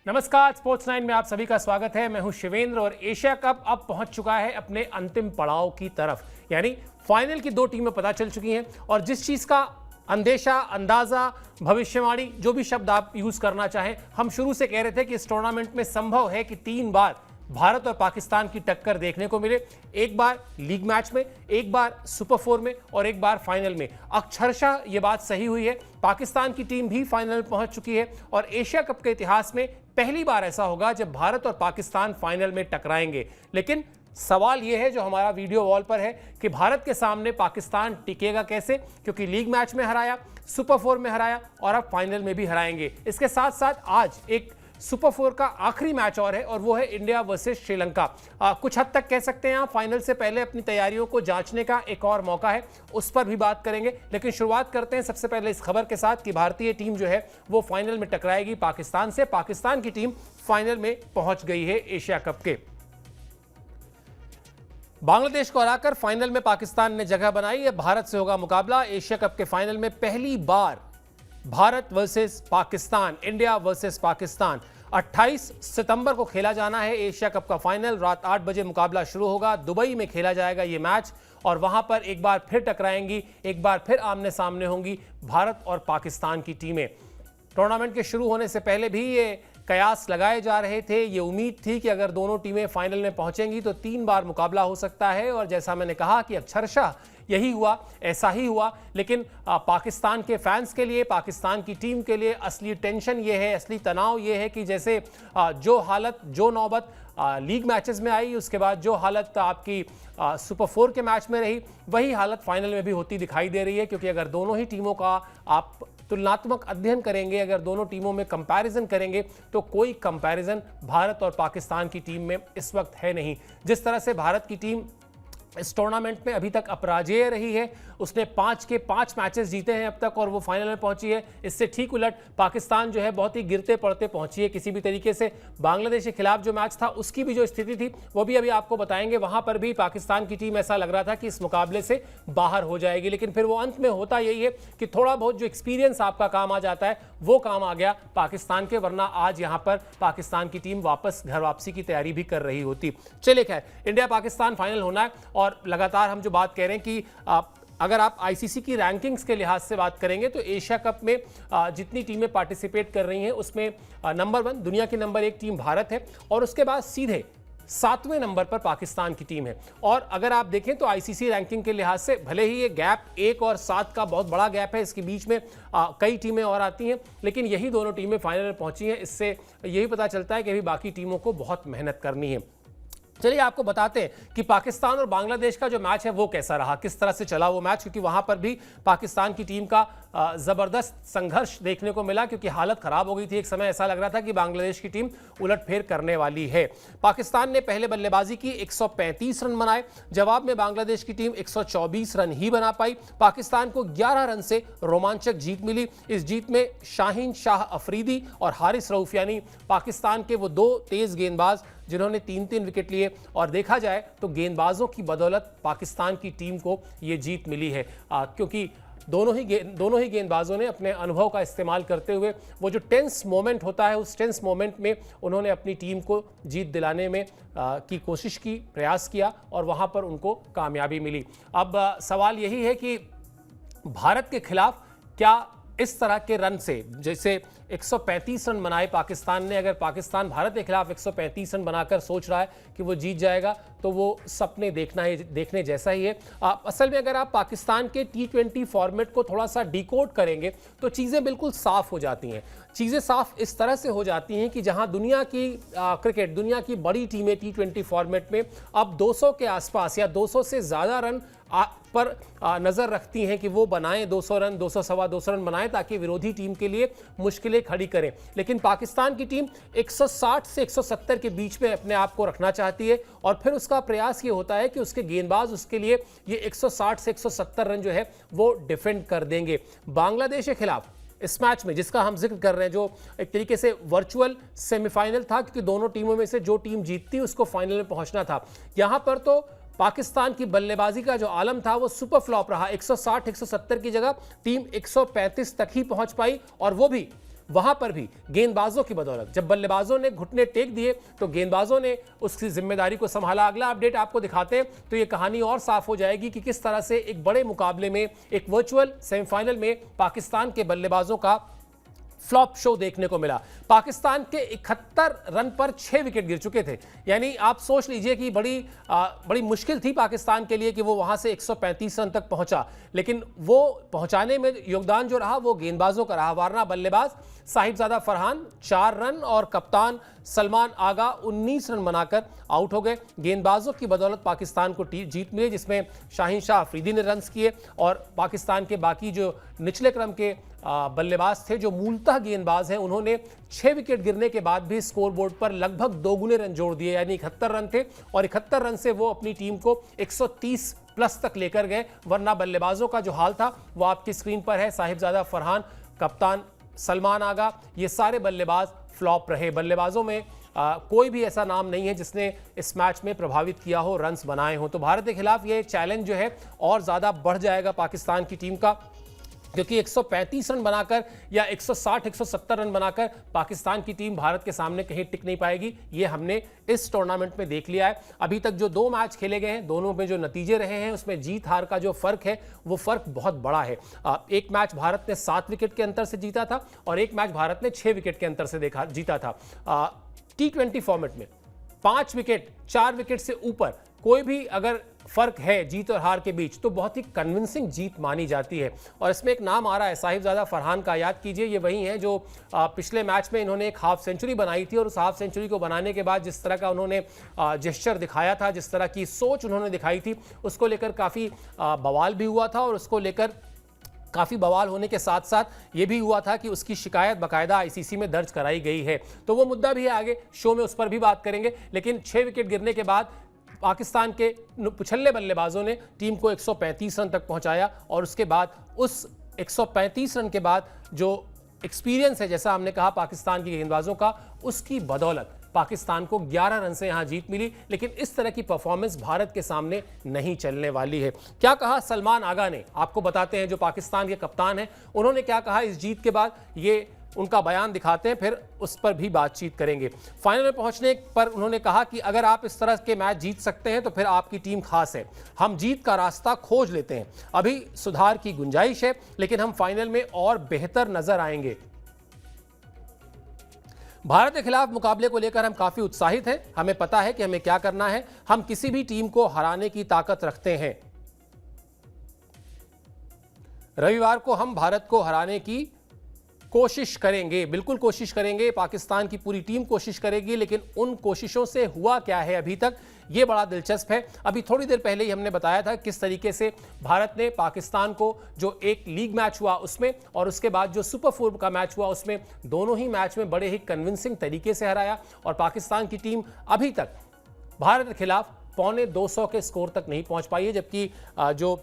नमस्कार, स्पोर्ट्स 9 में आप सभी का स्वागत है। मैं हूं शिवेंद्र और एशिया कप अब पहुंच चुका है अपने अंतिम पड़ाव की तरफ, यानी फाइनल की दो टीमें पता चल चुकी हैं। और जिस चीज का अंदेशा, अंदाजा, भविष्यवाणी, जो भी शब्द आप यूज करना चाहें, हम शुरू से कह रहे थे कि इस टूर्नामेंट में संभव है कि 3 बार भारत और पाकिस्तान की टक्कर देखने को मिले। एक बार लीग मैच में, एक बार सुपर 4 में और एक बार फाइनल में। अक्षरशः ये बात सही हुई है। पाकिस्तान की टीम भी फाइनल में पहुंच चुकी है और एशिया कप के इतिहास में पहली बार ऐसा होगा जब भारत और पाकिस्तान फाइनल में टकराएंगे। लेकिन सवाल यह है जो हमारा वीडियो वॉल पर है कि भारत के सामने पाकिस्तान टिकेगा कैसे, क्योंकि लीग मैच में हराया, सुपर 4 में हराया और अब फाइनल में भी हराएंगे। इसके साथ साथ आज एक सुपर 4 का आखिरी मैच और है और वो है इंडिया वर्सेस श्रीलंका। कुछ हद तक कह सकते हैं आप फाइनल से पहले अपनी तैयारियों को जांचने का एक और मौका है, उस पर भी बात करेंगे। लेकिन शुरुआत करते हैं सबसे पहले इस खबर के साथ कि भारतीय टीम जो है वो फाइनल में टकराएगी पाकिस्तान से। पाकिस्तान की टीम फाइनल में पहुंच गई है एशिया कप के। बांग्लादेश को हराकर फाइनल में पाकिस्तान ने जगह बनाई है। भारत से होगा मुकाबला एशिया कप के फाइनल में। पहली बार Bharat versus Pakistan, India versus Pakistan. 28 सितंबर को खेला जाना है एशिया कप का फाइनल। रात 8 बजे मुकाबला शुरू होगा। दुबई में खेला जाएगा ये मैच और वहां पर एक बार फिर टकराएंगी, एक बार फिर आमने सामने होंगी भारत और पाकिस्तान की टीमें। टूर्नामेंट के शुरू होने से पहले भी ये कयास लगाए जा रहे थे। ये उम्मीद थी कि अगर दोनों टीमें फाइनल में पहुंचेंगी तो 3 बार मुकाबला हो सकता है और जैसा मैंने कहा कि अक्षरशः यही हुआ, ऐसा ही हुआ। लेकिन पाकिस्तान के फैंस के लिए, पाकिस्तान की टीम के लिए असली टेंशन ये है, असली तनाव ये है कि जैसे जो हालत, जो नौबत लीग मैचेस में आई, उसके बाद जो हालत आपकी सुपर 4 के मैच में रही, वही हालत फाइनल में भी होती दिखाई दे रही है। क्योंकि अगर दोनों ही टीमों का आप तुलनात्मक अध्ययन करेंगे, अगर दोनों टीमों में कंपैरिजन करेंगे तो कोई कंपैरिजन भारत और पाकिस्तान की टीम में इस वक्त है नहीं। जिस तरह से भारत की टीम इस टूर्नामेंट में अभी तक अपराजेय रही है, उसने 5 के 5 मैचेस जीते हैं अब तक और वो फाइनल में पहुंची है। इससे ठीक उलट पाकिस्तान जो है बहुत ही गिरते पड़ते पहुंची है किसी भी तरीके से। बांग्लादेश के खिलाफ जो मैच था उसकी भी जो स्थिति थी वो भी अभी आपको बताएंगे। वहां पर भी पाकिस्तान की टीम ऐसा लग रहा था कि इस मुकाबले से बाहर हो जाएगी, लेकिन फिर वो अंत में होता यही है कि थोड़ा बहुत जो एक्सपीरियंस आपका काम आ जाता है वो काम आ गया पाकिस्तान के, वरना आज यहाँ पर पाकिस्तान की टीम वापस घर वापसी की तैयारी भी कर रही होती। चलिए खैर, इंडिया पाकिस्तान फाइनल होना है और लगातार हम जो बात कह रहे हैं कि अगर आप आईसीसी की रैंकिंग्स के लिहाज से बात करेंगे तो एशिया कप में जितनी टीमें पार्टिसिपेट कर रही हैं उसमें नंबर 1 दुनिया की नंबर 1 टीम भारत है और उसके बाद सीधे 7वें नंबर पर पाकिस्तान की टीम है। और अगर आप देखें तो आईसीसी रैंकिंग के लिहाज से भले ही ये गैप 1 और 7 का बहुत बड़ा गैप है, इसके बीच में कई टीमें और आती हैं, लेकिन यही दोनों टीमें फाइनल में पहुंची हैं। इससे यही पता चलता है कि अभी बाकी टीमों को बहुत मेहनत करनी है। चलिए आपको बताते हैं कि पाकिस्तान और बांग्लादेश का जो मैच है वो कैसा रहा, किस तरह से चला वो मैच, क्योंकि वहां पर भी पाकिस्तान की टीम का जबरदस्त संघर्ष देखने को मिला क्योंकि हालत खराब हो गई थी। एक समय ऐसा लग रहा था कि बांग्लादेश की टीम उलटफेर करने वाली है। पाकिस्तान ने पहले बल्लेबाजी की, 135 रन बनाए। जवाब में बांग्लादेश की टीम 124 रन ही बना पाई। पाकिस्तान को 11 रन से रोमांचक जीत मिली। इस जीत में शाहीन शाह अफरीदी और हारिस रऊफ यानी पाकिस्तान के वो 2 तेज गेंदबाज जिन्होंने 3-3 विकेट लिए, और देखा जाए तो गेंदबाजों की बदौलत पाकिस्तान की टीम को ये जीत मिली है क्योंकि दोनों ही गेंदबाजों ने अपने अनुभव का इस्तेमाल करते हुए वो जो टेंस मोमेंट होता है उस टेंस मोमेंट में उन्होंने अपनी टीम को जीत दिलाने में की कोशिश की, प्रयास किया और वहां पर उनको कामयाबी मिली। अब सवाल यही है कि भारत के खिलाफ क्या इस तरह के रन से, जैसे 135 रन बनाए पाकिस्तान ने, अगर पाकिस्तान भारत के खिलाफ 135 रन बनाकर सोच रहा है कि वो जीत जाएगा तो वो सपने देखने जैसा ही है। असल में अगर आप पाकिस्तान के T20 फॉर्मेट को थोड़ा सा डिकोड करेंगे तो चीज़ें बिल्कुल साफ हो जाती हैं। चीज़ें साफ इस तरह से हो जाती हैं कि जहां दुनिया की क्रिकेट, दुनिया की बड़ी टीमें T20 फॉर्मेट में अब 200 के आसपास या 200 से ज़्यादा रन पर नज़र रखती हैं कि वो बनाएं 200 रन, 200 सवा 200 रन बनाएं ताकि विरोधी टीम के लिए मुश्किलें खड़ी करें। लेकिन पाकिस्तान की टीम 160 से 170 के बीच में अपने आप को रखना चाहती है और फिर उसका प्रयास ये होता है कि उसके गेंदबाज उसके लिए ये 160 से 170 रन जो है वो डिफेंड कर देंगे। बांग्लादेश के खिलाफ इस मैच में जिसका हम जिक्र कर रहे हैं, जो एक तरीके से वर्चुअल सेमीफाइनल था क्योंकि दोनों टीमों में से जो टीम जीतती उसको फाइनल में पहुंचना था, यहां पर तो पाकिस्तान की बल्लेबाजी का जो आलम था वो सुपर फ्लॉप रहा। 160 170 की जगह टीम 135 तक ही पहुंच पाई और वो भी वहां पर भी गेंदबाजों की बदौलत जब बल्लेबाजों ने घुटने टेक दिए तो गेंदबाजों ने उसकी जिम्मेदारी को संभाला। अगला अपडेट आपको दिखाते हैं तो ये कहानी और साफ हो जाएगी कि किस तरह से एक बड़े मुकाबले में, एक वर्चुअल सेमीफाइनल में पाकिस्तान के बल्लेबाजों का फ्लॉप शो देखने को मिला। पाकिस्तान के 71 रन पर 6 विकेट गिर चुके थे। यानी आप सोच लीजिए कि बड़ी मुश्किल थी पाकिस्तान के लिए कि वो वहां से 135 रन तक पहुंचा, लेकिन वो पहुंचाने में योगदान जो रहा वो गेंदबाजों का रहा। वरना बल्लेबाज साहिबजादा फरहान 4 रन और कप्तान सलमान आगा 19 रन बनाकर आउट हो गए। गेंदबाजों की बदौलत पाकिस्तान को जीत मिली, जिसमें शाहीन शाह अफरीदी ने रन्स किए और पाकिस्तान के बाकी जो निचले क्रम के बल्लेबाज थे, जो मूलतः गेंदबाज हैं, उन्होंने 6 विकेट गिरने के बाद भी स्कोरबोर्ड पर लगभग दोगुने रन जोड़ दिए। यानी 71 रन थे और 71 रन से वो अपनी टीम को 130 प्लस तक लेकर गए। वरना बल्लेबाजों का जो हाल था वो आपकी स्क्रीन पर है। साहिबजादा फरहान, कप्तान सलमान आगा, ये सारे बल्लेबाज फ्लॉप रहे। बल्लेबाजों में कोई भी ऐसा नाम नहीं है जिसने इस मैच में प्रभावित किया हो, रन्स बनाए हो। तो भारत के खिलाफ ये चैलेंज जो है और ज़्यादा बढ़ जाएगा पाकिस्तान की टीम का, क्योंकि 135 रन बनाकर या 160-170 रन बनाकर पाकिस्तान की टीम भारत के सामने कहीं टिक नहीं पाएगी। ये हमने इस टूर्नामेंट में देख लिया है। अभी तक जो 2 मैच खेले गए हैं, दोनों में जो नतीजे रहे हैं उसमें जीत हार का जो फर्क है वो फर्क बहुत बड़ा है। एक मैच भारत ने 7 विकेट के अंतर से जीता था और एक मैच भारत ने 6 विकेट के अंतर से जीता था। T20 फॉर्मेट में 5 विकेट 4 विकेट से ऊपर कोई भी अगर फर्क है जीत और हार के बीच तो बहुत ही कन्विंसिंग जीत मानी जाती है। और इसमें एक नाम आ रहा है साहिबजादा फरहान का, याद कीजिए ये वही है जो पिछले मैच में इन्होंने एक हाफ सेंचुरी बनाई थी और उस हाफ सेंचुरी को बनाने के बाद जिस तरह का उन्होंने जेस्चर दिखाया था, जिस तरह की सोच उन्होंने दिखाई थी, उसको लेकर काफ़ी बवाल भी हुआ था। और उसको लेकर काफ़ी बवाल होने के साथ साथ ये भी हुआ था कि उसकी शिकायत बाकायदा आईसीसी में दर्ज कराई गई है। तो वो मुद्दा भी है, आगे शो में उस पर भी बात करेंगे। लेकिन 6 विकेट गिरने के बाद पाकिस्तान के पिछले बल्लेबाजों ने टीम को 135 रन तक पहुंचाया और उसके बाद उस 135 रन के बाद जो एक्सपीरियंस है, जैसा हमने कहा पाकिस्तान के गेंदबाजों का, उसकी बदौलत पाकिस्तान को 11 रन से यहां जीत मिली। लेकिन इस तरह की परफॉर्मेंस भारत के सामने नहीं चलने वाली है। क्या कहा सलमान आगा ने, आपको बताते हैं, जो पाकिस्तान के कप्तान हैं, उन्होंने क्या कहा इस जीत के बाद, ये उनका बयान दिखाते हैं, फिर उस पर भी बातचीत करेंगे। फाइनल में पहुंचने पर उन्होंने कहा कि अगर आप इस तरह के मैच जीत सकते हैं तो फिर आपकी टीम खास है। हम जीत का रास्ता खोज लेते हैं, अभी सुधार की गुंजाइश है, लेकिन हम फाइनल में और बेहतर नजर आएंगे। भारत के खिलाफ मुकाबले को लेकर हम काफी उत्साहित हैं। हमें पता है कि हमें क्या करना है। हम किसी भी टीम को हराने की ताकत रखते हैं। रविवार को हम भारत को हराने की कोशिश करेंगे, बिल्कुल कोशिश करेंगे। पाकिस्तान की पूरी टीम कोशिश करेगी, लेकिन उन कोशिशों से हुआ क्या है अभी तक, ये बड़ा दिलचस्प है। अभी थोड़ी देर पहले ही हमने बताया था किस तरीके से भारत ने पाकिस्तान को, जो एक लीग मैच हुआ उसमें और उसके बाद जो सुपर 4 का मैच हुआ उसमें, दोनों ही मैच में बड़े ही कन्विंसिंग तरीके से हराया। और पाकिस्तान की टीम अभी तक भारत के खिलाफ 250 के स्कोर तक नहीं पहुंच पाई है, जबकि जो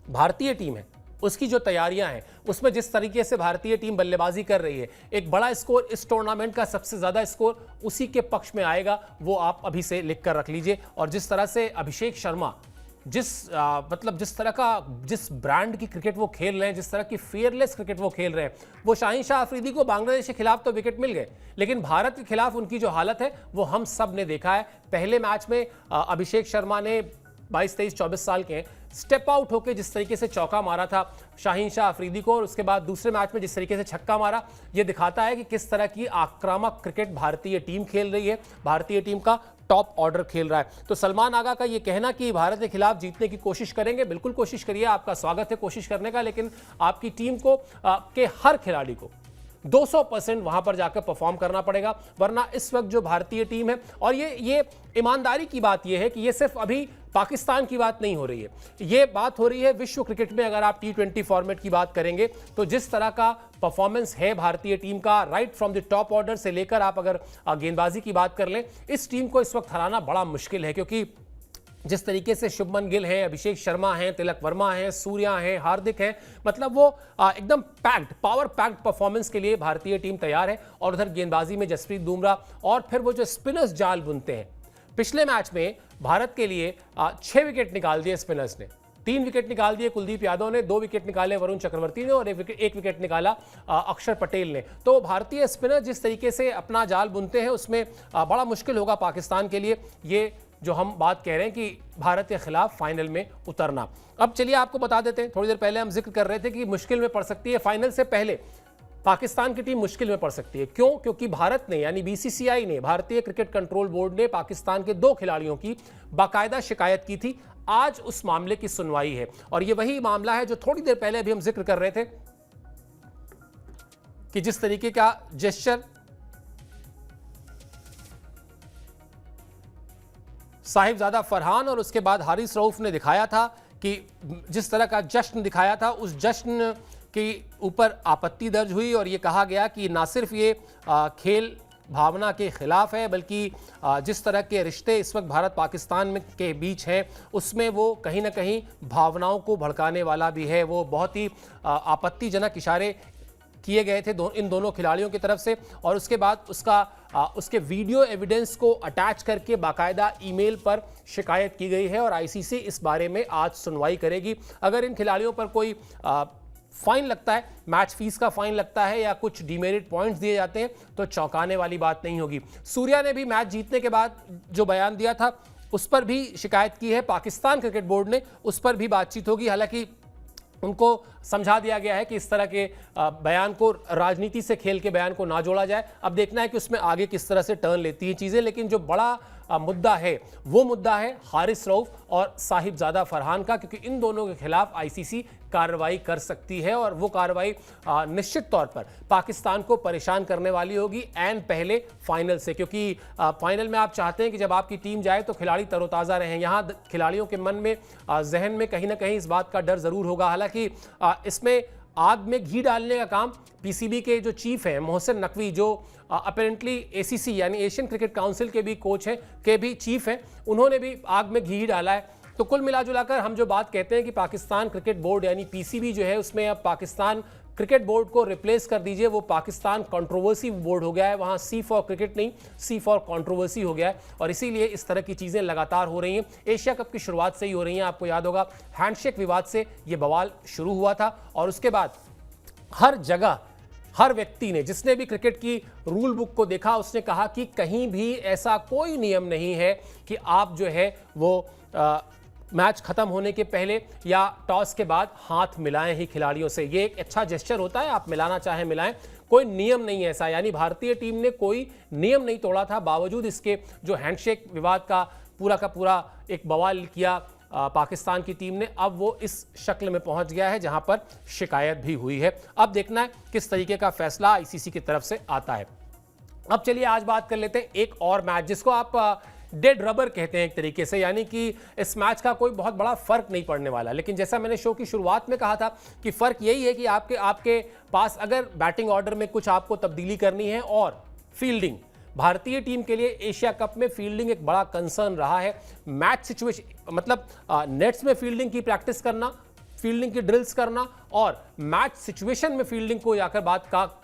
भारतीय टीम है उसकी जो तैयारियां हैं उसमें जिस तरीके से भारतीय टीम बल्लेबाजी कर रही है, एक बड़ा स्कोर, इस टूर्नामेंट का सबसे ज्यादा स्कोर उसी के पक्ष में आएगा। वो आप अभी से लिख कर रख लीजिए। और जिस तरह से अभिषेक शर्मा जिस तरह का, जिस ब्रांड की क्रिकेट वो खेल रहे हैं, जिस तरह की फेयरलेस क्रिकेट वो खेल रहे हैं, वो शाहीन शाह अफरीदी को बांग्लादेश के खिलाफ तो विकेट मिल गए, लेकिन भारत के खिलाफ उनकी जो हालत है वो हम सब ने देखा है। पहले मैच में अभिषेक शर्मा ने 22, 23, 24 साल के स्टेप आउट होकर जिस तरीके से चौका मारा था शाहीन शाह अफरीदी को, और उसके बाद दूसरे मैच में जिस तरीके से छक्का मारा, ये दिखाता है कि किस तरह की आक्रामक क्रिकेट भारतीय टीम खेल रही है। भारतीय टीम का टॉप ऑर्डर खेल रहा है। तो सलमान आगा का ये कहना कि भारत के खिलाफ जीतने की कोशिश करेंगे, बिल्कुल कोशिश करिए, आपका स्वागत है कोशिश करने का, लेकिन आपकी टीम को के हर खिलाड़ी को 200% वहां पर जाकर परफॉर्म करना पड़ेगा। वरना इस वक्त जो भारतीय टीम है, और ये ईमानदारी की बात यह है कि ये सिर्फ अभी पाकिस्तान की बात नहीं हो रही है, ये बात हो रही है विश्व क्रिकेट में। अगर आप T20 फॉर्मेट की बात करेंगे तो जिस तरह का परफॉर्मेंस है भारतीय टीम का, right from the top order से लेकर आप अगर गेंदबाजी की बात कर लें, इस टीम को इस वक्त हराना बड़ा मुश्किल है। क्योंकि जिस तरीके से शुभमन गिल हैं, अभिषेक शर्मा हैं, तिलक वर्मा हैं, सूर्या हैं, हार्दिक हैं, मतलब वो एकदम पैक्ड, पावर पैक्ड परफॉर्मेंस के लिए भारतीय टीम तैयार है। और उधर गेंदबाजी में जसप्रीत बुमराह और फिर वो जो स्पिनर्स जाल बुनते हैं, पिछले मैच में भारत के लिए 6 विकेट निकाल दिए स्पिनर्स ने। 3 विकेट निकाल दिए कुलदीप यादव ने, 2 विकेट निकाले वरुण चक्रवर्ती ने और एक विकेट निकाला अक्षर पटेल ने। तो भारतीय स्पिनर जिस तरीके से अपना जाल बुनते हैं उसमें बड़ा मुश्किल होगा पाकिस्तान के लिए ये जो हम बात कह रहे हैं कि भारत के खिलाफ फाइनल में उतरना। अब चलिए आपको बता देते हैं, थोड़ी देर पहले हम जिक्र कर रहे थे कि मुश्किल में पड़ सकती है, फाइनल से पहले पाकिस्तान की टीम मुश्किल में पड़ सकती है। क्यों? क्योंकि भारत ने यानी बीसीसीआई ने, भारतीय क्रिकेट कंट्रोल बोर्ड ने पाकिस्तान के 2 खिलाड़ियों की बाकायदा शिकायत की थी। आज उस मामले की सुनवाई है और यह वही मामला है जो थोड़ी देर पहले अभी हम जिक्र कर रहे थे कि जिस तरीके का जेस्चर साहिबजादा फरहान और उसके बाद हारिस रऊफ ने दिखाया था, कि जिस तरह का जश्न दिखाया था, उस जश्न के ऊपर आपत्ति दर्ज हुई और ये कहा गया कि ना सिर्फ ये खेल भावना के खिलाफ है बल्कि जिस तरह के रिश्ते इस वक्त भारत पाकिस्तान में के बीच हैं उसमें वो कहीं ना कहीं भावनाओं को भड़काने वाला भी है। वो बहुत ही आपत्तिजनक इशारे किए गए थे इन दोनों खिलाड़ियों की तरफ से और उसके बाद उसके वीडियो एविडेंस को अटैच करके बाकायदा ईमेल पर शिकायत की गई है और आईसीसी इस बारे में आज सुनवाई करेगी। अगर इन खिलाड़ियों पर कोई फाइन लगता है, मैच फीस का फाइन लगता है या कुछ डिमेरिट पॉइंट्स दिए जाते हैं तो चौंकाने वाली बात नहीं होगी। सूर्या ने भी मैच जीतने के बाद जो बयान दिया था उस पर भी शिकायत की है पाकिस्तान क्रिकेट बोर्ड ने, उस पर भी बातचीत होगी। हालांकि उनको समझा दिया गया है कि इस तरह के बयान को, राजनीति से खेल के बयान को ना जोड़ा जाए। अब देखना है कि उसमें आगे किस तरह से टर्न लेती है चीजें, लेकिन जो बड़ा मुद्दा है वो मुद्दा है हारिस रऊफ और साहिबजादा फरहान का, क्योंकि इन दोनों के खिलाफ आईसीसी कार्रवाई कर सकती है और वो कार्रवाई निश्चित तौर पर पाकिस्तान को परेशान करने वाली होगी एंड पहले फाइनल से, क्योंकि फाइनल में आप चाहते हैं कि जब आपकी टीम जाए तो खिलाड़ी तरोताज़ा रहें। यहाँ खिलाड़ियों के मन में, जहन में कहीं ना कहीं इस बात का डर जरूर होगा। हालांकि इसमें आग में घी डालने का काम पीसीबी के जो चीफ हैं मोहसिन नकवी, जो अपेरेंटली एसीसी यानी एशियन क्रिकेट काउंसिल के भी कोच हैं, के भी चीफ हैं, उन्होंने भी आग में घी डाला है। तो कुल मिलाजुलाकर हम जो बात कहते हैं कि पाकिस्तान क्रिकेट बोर्ड यानी पीसीबी जो है उसमें अब पाकिस्तान क्रिकेट बोर्ड को रिप्लेस कर दीजिए, वो पाकिस्तान कंट्रोवर्सी बोर्ड हो गया है। वहाँ सी फॉर क्रिकेट नहीं, सी फॉर कंट्रोवर्सी हो गया है और इसीलिए इस तरह की चीज़ें लगातार हो रही हैं। एशिया कप की शुरुआत से ही हो रही हैं। आपको याद होगा हैंडशेक विवाद से ये बवाल शुरू हुआ था और उसके बाद हर जगह हर व्यक्ति ने, जिसने भी क्रिकेट की रूल बुक को देखा, उसने कहा कि कहीं भी ऐसा कोई नियम नहीं है कि आप जो है वो मैच खत्म होने के पहले या टॉस के बाद हाथ मिलाएं ही खिलाड़ियों से। ये एक अच्छा जेस्चर होता है, आप मिलाना चाहें मिलाएं, कोई नियम नहीं है ऐसा। यानी भारतीय टीम ने कोई नियम नहीं तोड़ा था, बावजूद इसके जो हैंडशेक विवाद का पूरा एक बवाल किया पाकिस्तान की टीम ने, अब वो इस शक्ल में पहुंच गया है जहां पर शिकायत भी हुई है। अब देखना है किस तरीके का फैसला आईसीसी की तरफ से आता है। अब चलिए आज बात कर लेते हैं एक और मैच जिसको आप डेड रबर कहते हैं एक तरीके से, यानी कि इस मैच का कोई बहुत बड़ा फर्क नहीं पड़ने वाला। लेकिन जैसा मैंने शो की शुरुआत में कहा था कि फर्क यही है कि आपके पास अगर बैटिंग ऑर्डर में कुछ आपको तब्दीली करनी है और फील्डिंग, भारतीय टीम के लिए एशिया कप में फील्डिंग एक बड़ा कंसर्न रहा है। मैच सिचुएशन मतलब नेट्स में फील्डिंग की प्रैक्टिस करना, फील्डिंग की ड्रिल्स करना और मैच सिचुएशन में फील्डिंग को जाकर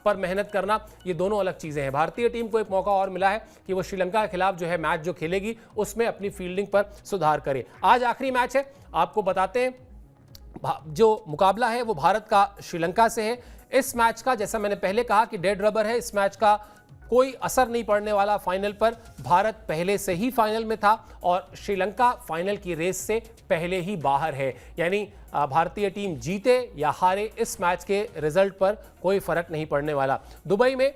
पर मेहनत करना, ये दोनों अलग चीजें हैं। भारतीय टीम को एक मौका और मिला है कि वो श्रीलंका के खिलाफ जो है मैच जो खेलेगी उसमें अपनी फील्डिंग पर सुधार करे। आज आखिरी मैच है, आपको बताते हैं जो मुकाबला है वो भारत का श्रीलंका से है। इस मैच का, जैसा मैंने पहले कहा कि डेड रबर है, इस मैच का कोई असर नहीं पड़ने वाला फाइनल पर। भारत पहले से ही फाइनल में था और श्रीलंका फाइनल की रेस से पहले ही बाहर है। यानी भारतीय टीम जीते या हारे, इस मैच के रिजल्ट पर कोई फर्क नहीं पड़ने वाला। दुबई में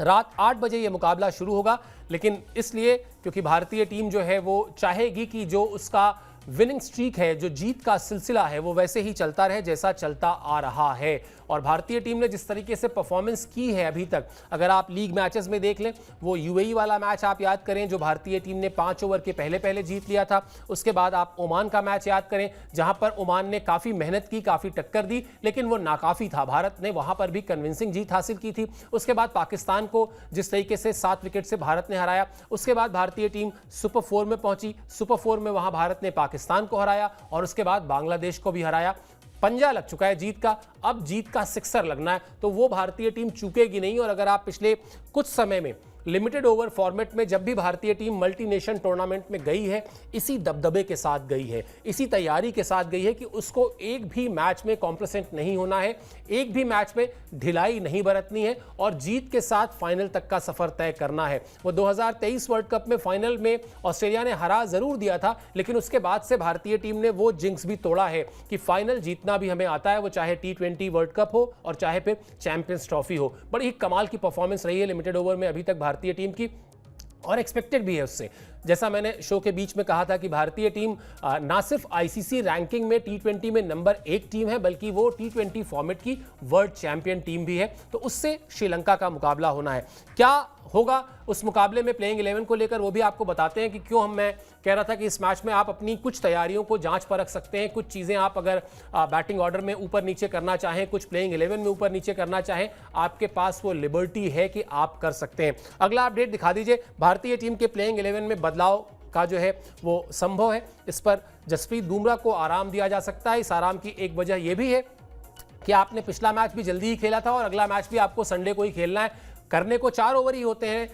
रात 8 बजे ये मुकाबला शुरू होगा, लेकिन इसलिए क्योंकि भारतीय टीम जो है वो चाहेगी कि जो उसका विनिंग स्ट्रीक है, जो जीत का सिलसिला है, वो वैसे ही चलता रहे जैसा चलता आ रहा है। और भारतीय टीम ने जिस तरीके से परफॉर्मेंस की है अभी तक, अगर आप लीग मैचेस में देख लें, वो यूएई वाला मैच आप याद करें जो भारतीय टीम ने 5 ओवर के पहले जीत लिया था। उसके बाद आप ओमान का मैच याद करें जहां पर ओमान ने काफ़ी मेहनत की, काफ़ी टक्कर दी, लेकिन वो नाकाफ़ी था। भारत ने वहां पर भी कन्विंसिंग जीत हासिल की थी। उसके बाद पाकिस्तान को जिस तरीके से 7 विकेट से भारत ने हराया, उसके बाद भारतीय टीम सुपर 4 में पहुंची। सुपर 4 में वहां भारत ने पाकिस्तान को हराया और उसके बाद बांग्लादेश को भी हराया। पंजा लग चुका है जीत का, अब जीत का सिक्सर लगना है, तो वो भारतीय टीम चूकेगी नहीं। और अगर आप पिछले कुछ समय में लिमिटेड ओवर फॉर्मेट में जब भी भारतीय टीम मल्टीनेशन टूर्नामेंट में गई है, इसी दबदबे के साथ गई है, इसी तैयारी के साथ गई है कि उसको एक भी मैच में कॉम्प्लेसेंट नहीं होना है, एक भी मैच में ढिलाई नहीं बरतनी है और जीत के साथ फाइनल तक का सफर तय करना है। वो 2023 वर्ल्ड कप में फाइनल में ऑस्ट्रेलिया ने हरा जरूर दिया था, लेकिन उसके बाद से भारतीय टीम ने वो जिंक्स भी तोड़ा है कि फाइनल जीतना भी हमें आता है, वो चाहे T20 वर्ल्ड कप हो और चाहे फिर चैंपियंस ट्रॉफी हो। बड़ी ही कमाल की परफॉर्मेंस रही है लिमिटेड ओवर में अभी तक भारतीय टीम की और एक्सपेक्टेड भी है उससे। जैसा मैंने शो के बीच में कहा था कि भारतीय टीम ना सिर्फ आईसीसी रैंकिंग में T20 में नंबर 1 टीम है, बल्कि वो T20 फॉर्मेट की वर्ल्ड चैंपियन टीम भी है। तो उससे श्रीलंका का मुकाबला होना है। क्या होगा उस मुकाबले में प्लेइंग 11 को लेकर, वो भी आपको बताते हैं कि क्यों मैं कह रहा था कि इस मैच में आप अपनी कुछ तैयारियों को जांच परख सकते हैं। कुछ चीज़ें आप अगर बैटिंग ऑर्डर में ऊपर नीचे करना चाहें, कुछ प्लेइंग 11 में ऊपर नीचे करना चाहें, आपके पास वो लिबर्टी है कि आप कर सकते हैं। अगला अपडेट दिखा दीजिए। भारतीय टीम के प्लेइंग 11 में बदलाव का जो है वो संभव है। इस पर जसप्रीत बुमराह को आराम दिया जा सकता है। इस आराम की एक वजह यह भी है कि आपने पिछला मैच भी जल्दी ही खेला था और अगला मैच भी आपको संडे को ही खेलना है। करने को 4 ओवर ही होते हैं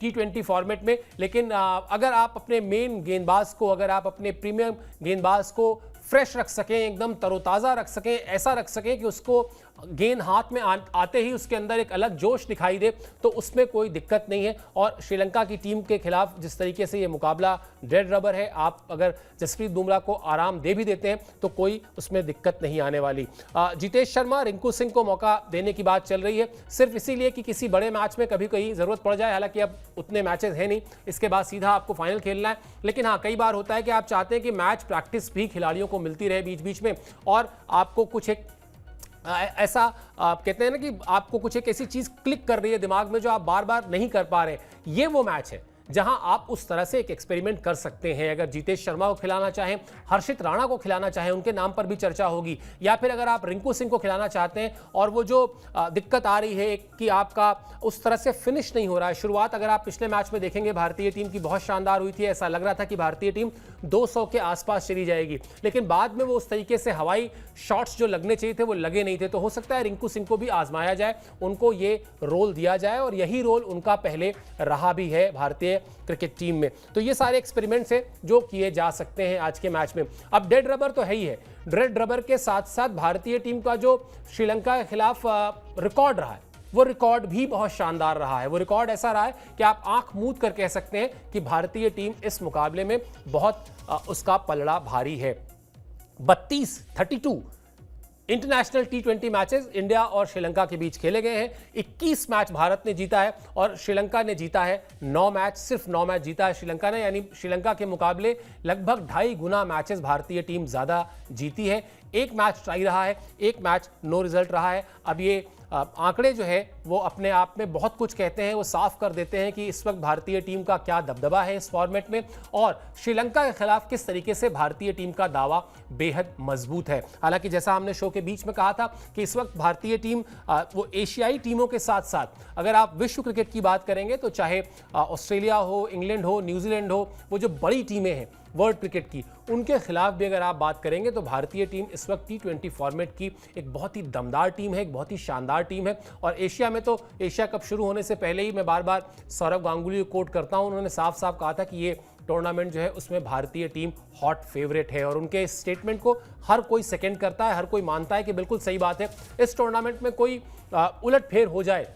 T20 फॉर्मेट में, लेकिन अगर आप अपने मेन गेंदबाज को, अगर आप अपने प्रीमियम गेंदबाज को फ्रेश रख सकें, एकदम तरोताज़ा रख सकें, ऐसा रख सकें कि उसको गेंद हाथ में आते ही उसके अंदर एक अलग जोश दिखाई दे, तो उसमें कोई दिक्कत नहीं है। और श्रीलंका की टीम के खिलाफ जिस तरीके से ये मुकाबला डेड रबर है, आप अगर जसप्रीत बुमराह को आराम दे भी देते हैं तो कोई उसमें दिक्कत नहीं आने वाली। जितेश शर्मा, रिंकू सिंह को मौका देने की बात चल रही है, सिर्फ इसीलिए कि किसी बड़े मैच में कभी कहीं ज़रूरत पड़ जाए। हालांकि अब उतने मैचेस हैं नहीं, इसके बाद सीधा आपको फाइनल खेलना है। लेकिन हाँ, कई बार होता है कि आप चाहते हैं कि मैच प्रैक्टिस भी खिलाड़ियों को मिलती रहे बीच बीच में, और आपको कुछ एक ऐसा कहते हैं ना कि आपको कुछ एक ऐसी चीज़ क्लिक कर रही है दिमाग में जो आप बार बार नहीं कर पा रहे। ये वो मैच है जहां आप उस तरह से एक एक्सपेरिमेंट कर सकते हैं। अगर जितेश शर्मा को खिलाना चाहें, हर्षित राणा को खिलाना चाहें, उनके नाम पर भी चर्चा होगी, या फिर अगर आप रिंकू सिंह को खिलाना चाहते हैं और वो जो दिक्कत आ रही है कि आपका उस तरह से फिनिश नहीं हो रहा है। शुरुआत अगर आप पिछले मैच में देखेंगे भारतीय टीम की बहुत शानदार हुई थी, ऐसा लग रहा था कि भारतीय टीम 200 के आसपास चली जाएगी, लेकिन बाद में वो उस तरीके से हवाई शॉट्स जो लगने चाहिए थे वो लगे नहीं थे। तो हो सकता है रिंकू सिंह को भी आजमाया जाए, उनको ये रोल दिया जाए, और यही रोल उनका पहले रहा भी है भारतीय क्रिकेट टीम में। तो ये सारे एक्सपेरिमेंट्स हैं जो किए जा सकते हैं आज के मैच में। अब डेड रबर तो है ही है, डेड रबर के साथ साथ भारतीय टीम का जो श्रीलंका के खिलाफ रिकॉर्ड रहा है, वो रिकॉर्ड भी बहुत शानदार रहा है। वो रिकॉर्ड ऐसा रहा है कि आप आंख मूंद कर कह सकते हैं कि भारतीय टीम इस मुकाबले में बहुत उसका पलड़ा भारी है। 32 इंटरनेशनल T20 मैचेस इंडिया और श्रीलंका के बीच खेले गए हैं। 21 मैच भारत ने जीता है और श्रीलंका ने जीता है 9 मैच, सिर्फ 9 मैच जीता है श्रीलंका ने, यानी श्रीलंका के मुकाबले लगभग 2.5 गुना मैचेस भारतीय टीम ज़्यादा जीती है। एक मैच टाई रहा है, एक मैच नो रिजल्ट रहा है। अब ये आंकड़े जो है वो अपने आप में बहुत कुछ कहते हैं, वो साफ कर देते हैं कि इस वक्त भारतीय टीम का क्या दबदबा है इस फॉर्मेट में, और श्रीलंका के खिलाफ किस तरीके से भारतीय टीम का दावा बेहद मजबूत है। हालांकि जैसा हमने शो के बीच में कहा था कि इस वक्त भारतीय टीम वो एशियाई टीमों के साथ साथ अगर आप विश्व क्रिकेट की बात करेंगे तो चाहे ऑस्ट्रेलिया हो, इंग्लैंड हो, न्यूजीलैंड हो, वो जो बड़ी टीमें हैं वर्ल्ड क्रिकेट की, उनके खिलाफ भी अगर आप बात करेंगे तो भारतीय टीम इस वक्त T20 फॉर्मेट की एक बहुत ही दमदार टीम है, एक बहुत ही शानदार टीम है। और एशिया में तो एशिया कप शुरू होने से पहले ही मैं बार बार सौरव गांगुली को कोट करता हूं, उन्होंने साफ साफ कहा था कि ये टूर्नामेंट जो है उसमें भारतीय टीम हॉट फेवरेट है, और उनके इस स्टेटमेंट को हर कोई सेकेंड करता है, हर कोई मानता है कि बिल्कुल सही बात है। इस टूर्नामेंट में कोई उलटफेर हो जाए,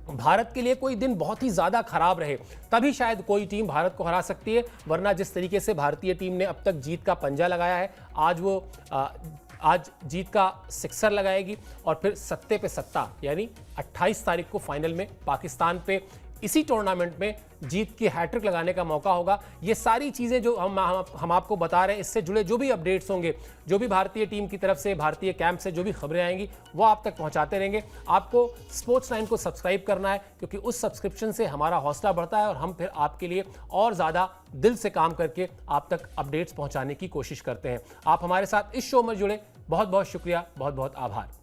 भारत के लिए कोई दिन बहुत ही ज़्यादा खराब रहे, तभी शायद कोई टीम भारत को हरा सकती है, वरना जिस तरीके से भारतीय टीम ने अब तक जीत का पंजा लगाया है, आज जीत का सिक्सर लगाएगी और फिर सत्ते पे सत्ता, यानी 28 तारीख को फाइनल में पाकिस्तान पे इसी टूर्नामेंट में जीत की हैट्रिक लगाने का मौका होगा। ये सारी चीज़ें जो हम आपको बता रहे हैं, इससे जुड़े जो भी अपडेट्स होंगे, जो भी भारतीय टीम की तरफ से, भारतीय कैंप से जो भी खबरें आएंगी, वो आप तक पहुंचाते रहेंगे। आपको स्पोर्ट्स 9 को सब्सक्राइब करना है, क्योंकि उस सब्सक्रिप्शन से हमारा हौसला बढ़ता है और हम फिर आपके लिए और ज़्यादा दिल से काम करके आप तक अपडेट्स पहुँचाने की कोशिश करते हैं। आप हमारे साथ इस शो में जुड़े, बहुत बहुत शुक्रिया, बहुत बहुत आभार।